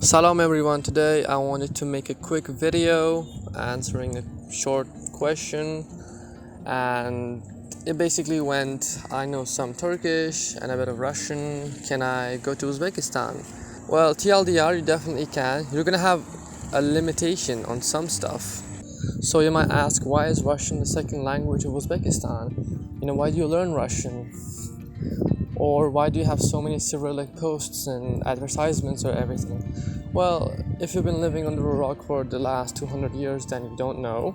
Salam everyone, today I wanted to make a quick video answering a short question, and it basically went, I know some Turkish and a bit of Russian, can I go to Uzbekistan? Well, TLDR, you definitely can. You're gonna have a limitation on some stuff. So you might ask, why is Russian the second language of Uzbekistan? Why do you learn Russian? Or why do you have so many Cyrillic posts and advertisements or everything? Well, if you've been living under a rock for the last 200 years, then you don't know.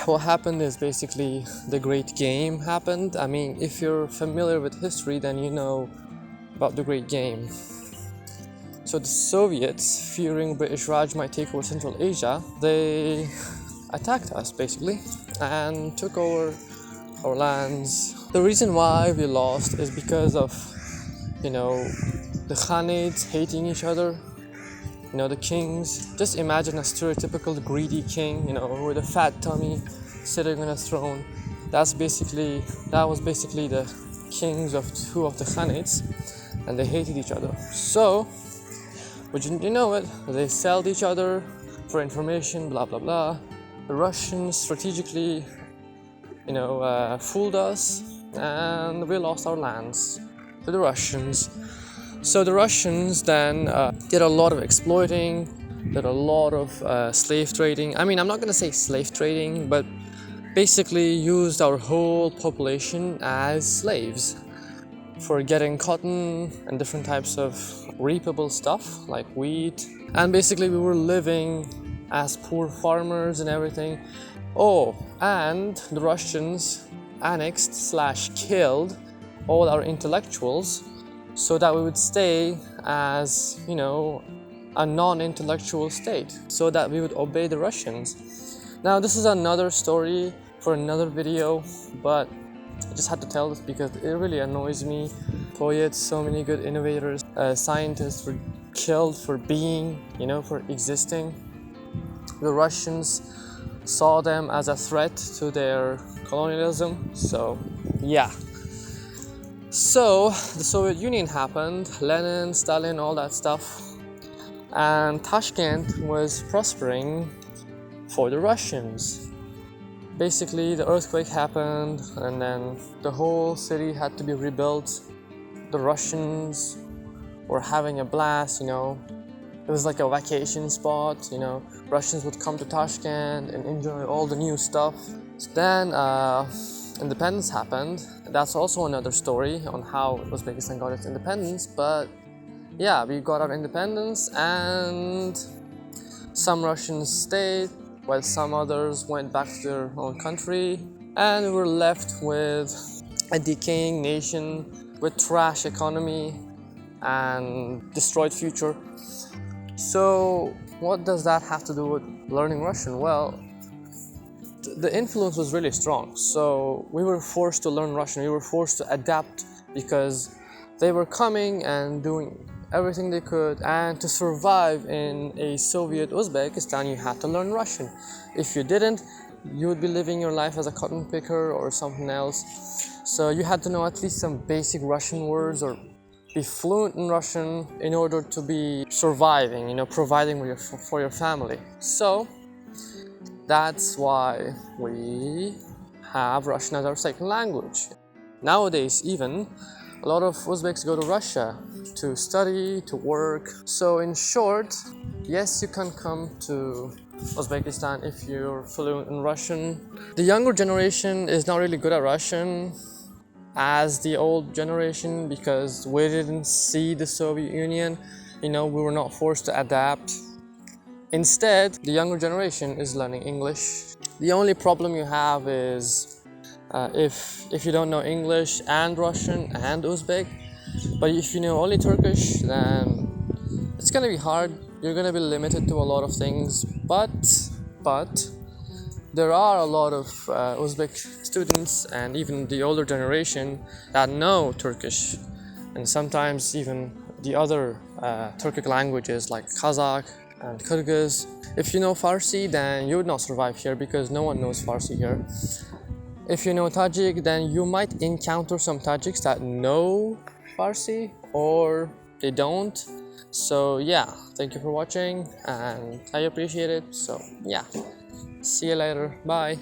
What happened is basically the Great Game happened. I mean, if you're familiar with history, then you know about the Great Game. So the Soviets, fearing British Raj might take over Central Asia, they attacked us basically and took over our lands. The reason why we lost is because of, the Khanids hating each other, the kings. Just imagine a stereotypical greedy king, with a fat tummy sitting on a throne. That was basically the kings of two of the Khanids, and they hated each other. So, but you know it, they sold each other for information, blah blah blah. The Russians strategically fooled us, and we lost our lands to the Russians. So the Russians then did a lot of exploiting, did a lot of slave trading. I mean, I'm not going to say slave trading, but basically used our whole population as slaves for getting cotton and different types of reapable stuff like wheat. And basically we were living as poor farmers and everything. Oh, and the Russians annexed/killed all our intellectuals so that we would stay as, a non-intellectual state, so that we would obey the Russians. Now, this is another story for another video, but I just had to tell this because it really annoys me. Poets, so many good innovators, scientists were killed for being, for existing. The Russians saw them as a threat to their colonialism. So yeah. So the Soviet Union happened, Lenin, Stalin, all that stuff, and Tashkent was prospering for the Russians. Basically, the earthquake happened, and then the whole city had to be rebuilt. The Russians were having a blast, It was like a vacation spot, Russians would come to Tashkent and enjoy all the new stuff. So then independence happened. That's also another story on how Uzbekistan got its independence. But yeah, we got our independence, and some Russians stayed while some others went back to their own country, and we were left with a decaying nation with trash economy and destroyed future. So what does that have to do with learning Russian? Well, the influence was really strong. So we were forced to learn Russian. We were forced to adapt because they were coming and doing everything they could. And to survive in a Soviet Uzbekistan, you had to learn Russian. If you didn't, you would be living your life as a cotton picker or something else. So you had to know at least some basic Russian words or be fluent in Russian in order to be surviving, providing for your family. So that's why we have Russian as our second language. Nowadays, even a lot of Uzbeks go to Russia to study, to work. So in short, yes, you can come to Uzbekistan if you're fluent in Russian. The younger generation is not really good at Russian as the old generation because we didn't see the Soviet Union. We were not forced to adapt. Instead, the younger generation is learning English. The only problem you have is if you don't know English and Russian and Uzbek, but if you know only Turkish, then it's gonna be hard. You're gonna be limited to a lot of things, but there are a lot of Uzbek students and even the older generation that know Turkish and sometimes even the other Turkic languages like Kazakh and Kyrgyz. If you know Farsi, then you would not survive here because no one knows Farsi here. If you know Tajik, then you might encounter some Tajiks that know Farsi, or they don't. So yeah, thank you for watching and I appreciate it. So yeah, see you later, bye.